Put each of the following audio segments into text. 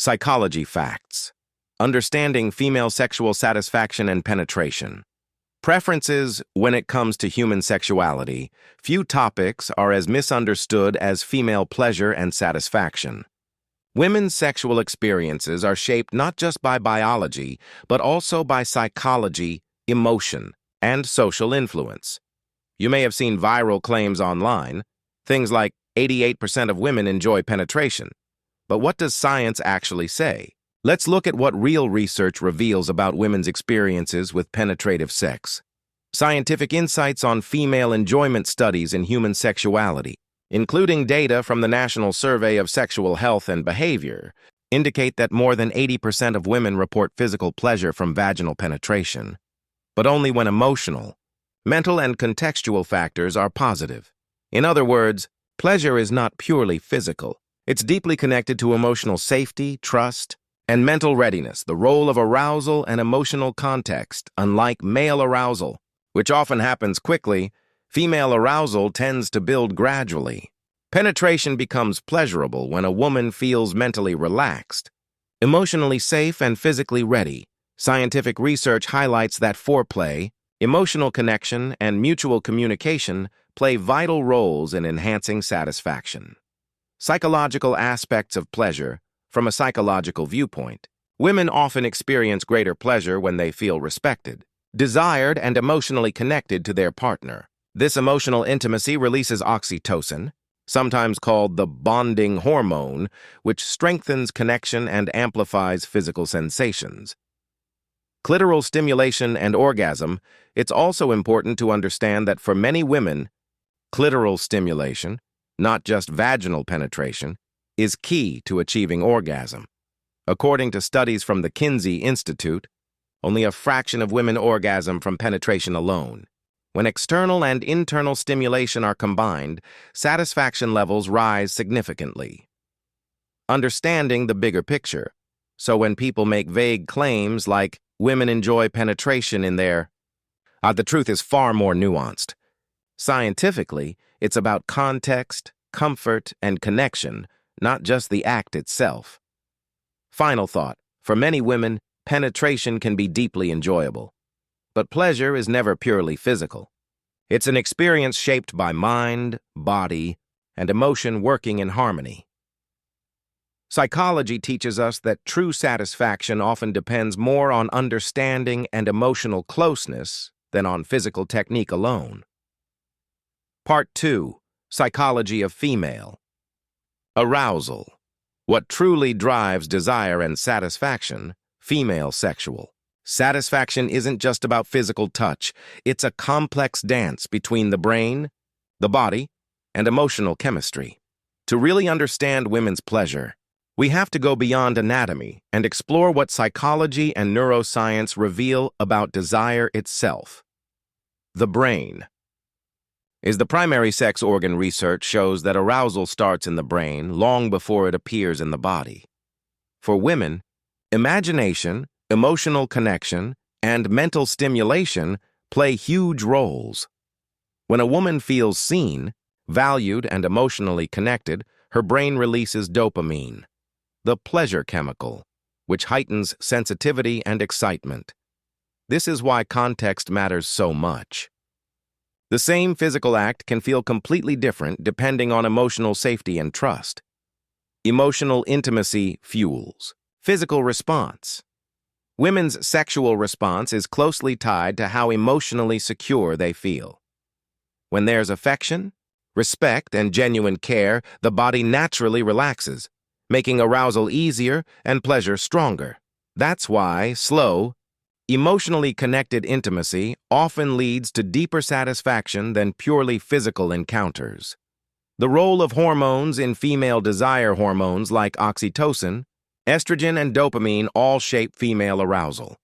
Psychology facts. Understanding female sexual satisfaction and penetration. Preferences when it comes to human sexuality. Few topics are as misunderstood as female pleasure and satisfaction. Women's sexual experiences are shaped not just by biology, but also by psychology, emotion, and social influence. You may have seen viral claims online, things like 88% of women enjoy penetration. But what does science actually say? Let's look at what real research reveals about women's experiences with penetrative sex. Scientific insights on female enjoyment studies in human sexuality, including data from the National Survey of Sexual Health and Behavior, indicate that more than 80% of women report physical pleasure from vaginal penetration, but only when emotional, mental, and contextual factors are positive. In other words, pleasure is not purely physical. It's deeply connected to emotional safety, trust, and mental readiness, the role of arousal and emotional context. Unlike male arousal, which often happens quickly, female arousal tends to build gradually. Penetration becomes pleasurable when a woman feels mentally relaxed, emotionally safe, and physically ready. Scientific research highlights that foreplay, emotional connection, and mutual communication play vital roles in enhancing satisfaction. Psychological aspects of pleasure. From a psychological viewpoint, women often experience greater pleasure when they feel respected, desired, and emotionally connected to their partner. This emotional intimacy releases oxytocin, sometimes called the bonding hormone, which strengthens connection and amplifies physical sensations. Clitoral stimulation and orgasm. It's also important to understand that for many women, clitoral stimulation, not just vaginal penetration, is key to achieving orgasm. According to studies from the Kinsey Institute, only a fraction of women orgasm from penetration alone. When external and internal stimulation are combined, satisfaction levels rise significantly. Understanding the bigger picture. So when people make vague claims like women enjoy penetration in their, the truth is far more nuanced. Scientifically, it's about context, comfort, and connection, not just the act itself. Final thought. For many women, penetration can be deeply enjoyable. But pleasure is never purely physical. It's an experience shaped by mind, body, and emotion working in harmony. Psychology teaches us that true satisfaction often depends more on understanding and emotional closeness than on physical technique alone. Part 2. Psychology of female. Arousal. What truly drives desire and satisfaction, female sexual. Satisfaction isn't just about physical touch. It's a complex dance between the brain, the body, and emotional chemistry. To really understand women's pleasure, we have to go beyond anatomy and explore what psychology and neuroscience reveal about desire itself. The brain. The primary sex organ research shows that arousal starts in the brain long before it appears in the body. For women, imagination, emotional connection, and mental stimulation play huge roles. When a woman feels seen, valued, and emotionally connected, her brain releases dopamine, the pleasure chemical, which heightens sensitivity and excitement. This is why context matters so much. The same physical act can feel completely different depending on emotional safety and trust. Emotional intimacy fuels physical response. Women's sexual response is closely tied to how emotionally secure they feel. When there's affection, respect, and genuine care, the body naturally relaxes, making arousal easier and pleasure stronger. That's why slow, emotionally connected intimacy often leads to deeper satisfaction than purely physical encounters. The role of hormones in female desire. Hormones like oxytocin, estrogen, and dopamine all shape female arousal.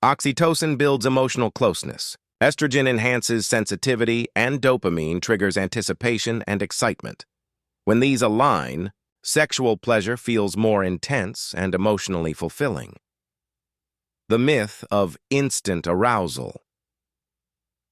Oxytocin builds emotional closeness. Estrogen enhances sensitivity, and dopamine triggers anticipation and excitement. When these align, sexual pleasure feels more intense and emotionally fulfilling. The myth of instant arousal.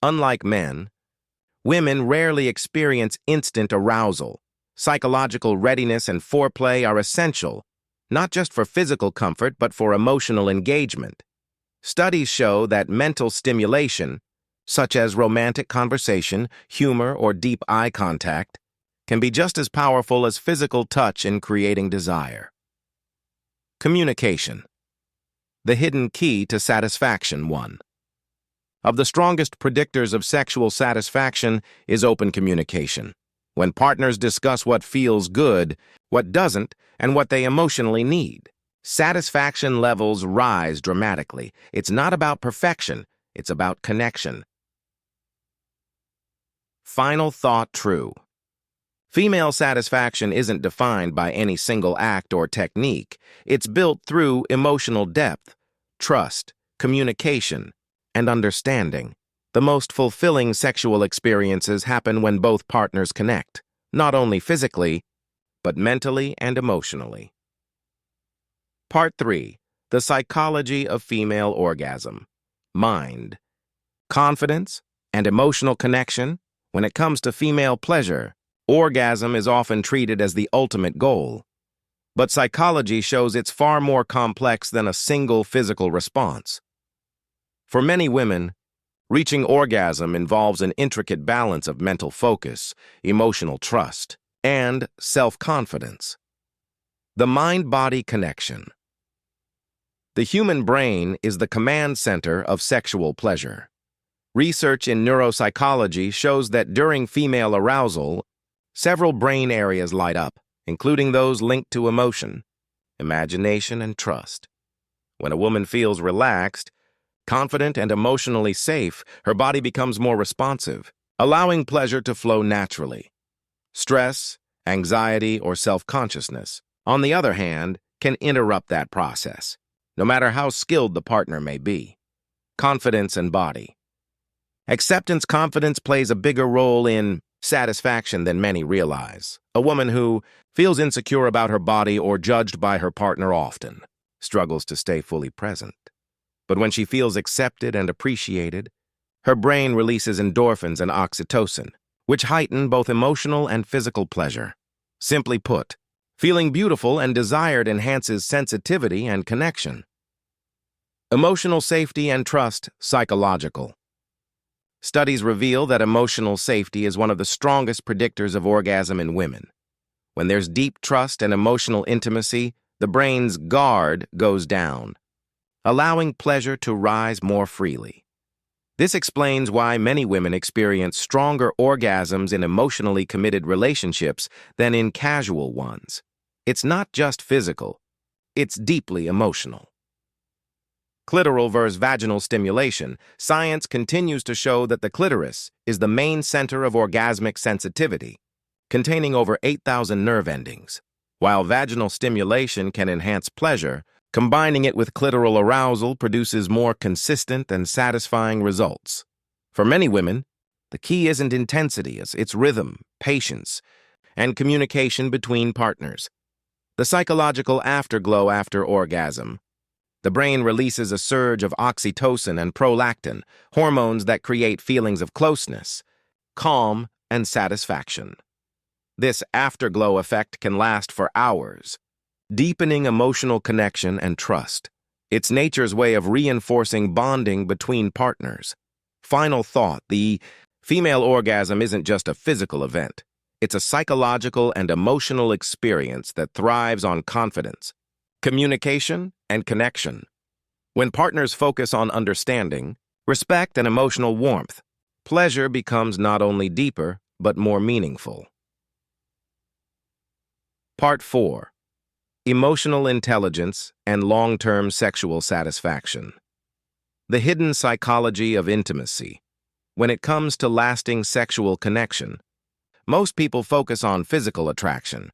Unlike men, women rarely experience instant arousal. Psychological readiness and foreplay are essential, not just for physical comfort but for emotional engagement. Studies show that mental stimulation, such as romantic conversation, humor, or deep eye contact, can be just as powerful as physical touch in creating desire. Communication. The hidden key to satisfaction. 1. Of the strongest predictors of sexual satisfaction is open communication. When partners discuss what feels good, what doesn't, and what they emotionally need, satisfaction levels rise dramatically. It's not about perfection, it's about connection. Final thought true. Female satisfaction isn't defined by any single act or technique. It's built through emotional depth, trust, communication, and understanding. The most fulfilling sexual experiences happen when both partners connect, not only physically, but mentally and emotionally. Part 3. The psychology of female orgasm. Mind. Confidence and emotional connection. When it comes to female pleasure, orgasm is often treated as the ultimate goal. But psychology shows it's far more complex than a single physical response. For many women, reaching orgasm involves an intricate balance of mental focus, emotional trust, and self-confidence. The mind-body connection. The human brain is the command center of sexual pleasure. Research in neuropsychology shows that during female arousal, several brain areas light up, including those linked to emotion, imagination, and trust. When a woman feels relaxed, confident, and emotionally safe, her body becomes more responsive, allowing pleasure to flow naturally. Stress, anxiety, or self-consciousness, on the other hand, can interrupt that process, no matter how skilled the partner may be. Confidence and body. Acceptance confidence plays a bigger role in satisfaction than many realize. A woman who feels insecure about her body or judged by her partner often struggles to stay fully present. But when she feels accepted and appreciated, her brain releases endorphins and oxytocin, which heighten both emotional and physical pleasure. Simply put, feeling beautiful and desired enhances sensitivity and connection. Emotional safety and trust, psychological. Studies reveal that emotional safety is one of the strongest predictors of orgasm in women. When there's deep trust and emotional intimacy, the brain's guard goes down, allowing pleasure to rise more freely. This explains why many women experience stronger orgasms in emotionally committed relationships than in casual ones. It's not just physical, it's deeply emotional. Clitoral versus vaginal stimulation. Science continues to show that the clitoris is the main center of orgasmic sensitivity, containing over 8,000 nerve endings. While vaginal stimulation can enhance pleasure, combining it with clitoral arousal produces more consistent and satisfying results. For many women, the key isn't intensity, it's rhythm, patience, and communication between partners. The psychological afterglow after orgasm. The brain releases a surge of oxytocin and prolactin, hormones that create feelings of closeness, calm, and satisfaction. This afterglow effect can last for hours, deepening emotional connection and trust. It's nature's way of reinforcing bonding between partners. Final thought, the female orgasm isn't just a physical event. It's a psychological and emotional experience that thrives on confidence, communication, and connection. When partners focus on understanding, respect, and emotional warmth, pleasure becomes not only deeper, but more meaningful. Part 4. Emotional intelligence and long-term sexual satisfaction. The hidden psychology of intimacy. When it comes to lasting sexual connection, most people focus on physical attraction.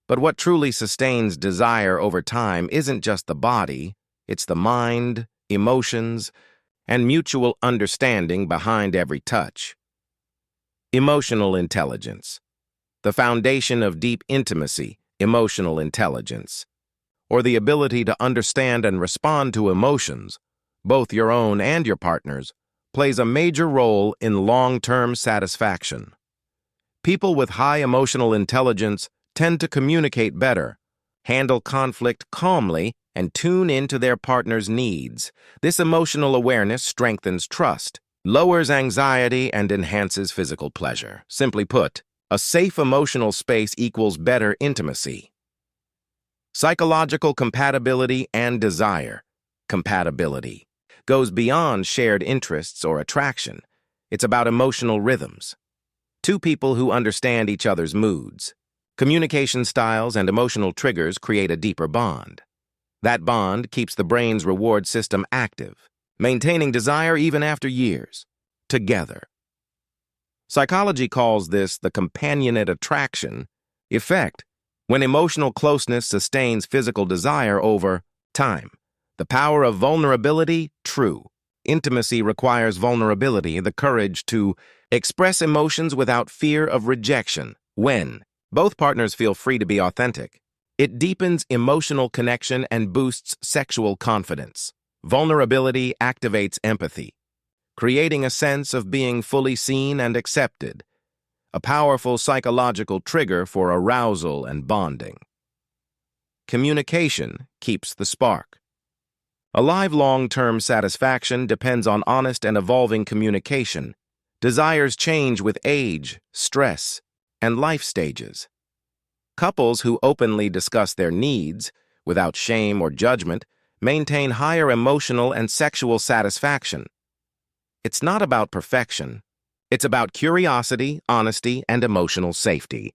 But what truly sustains desire over time isn't just the body, it's the mind, emotions, and mutual understanding behind every touch. Emotional intelligence. The foundation of deep intimacy, emotional intelligence, or the ability to understand and respond to emotions, both your own and your partner's, plays a major role in long-term satisfaction. People with high emotional intelligence tend to communicate better, handle conflict calmly, and tune into their partner's needs. This emotional awareness strengthens trust, lowers anxiety, and enhances physical pleasure. Simply put, a safe emotional space equals better intimacy. Psychological compatibility and desire. Compatibility goes beyond shared interests or attraction. It's about emotional rhythms. Two people who understand each other's moods, communication styles, and emotional triggers create a deeper bond. That bond keeps the brain's reward system active, maintaining desire even after years, together. Psychology calls this the companionate attraction effect, when emotional closeness sustains physical desire over time. The power of vulnerability, true. Intimacy requires vulnerability, the courage to express emotions without fear of rejection. When both partners feel free to be authentic, it deepens emotional connection and boosts sexual confidence. Vulnerability activates empathy, creating a sense of being fully seen and accepted, a powerful psychological trigger for arousal and bonding. Communication keeps the spark. A live long-term satisfaction depends on honest and evolving communication. Desires change with age, stress, and life stages. Couples who openly discuss their needs, without shame or judgment, maintain higher emotional and sexual satisfaction. It's not about perfection. It's about curiosity, honesty, and emotional safety.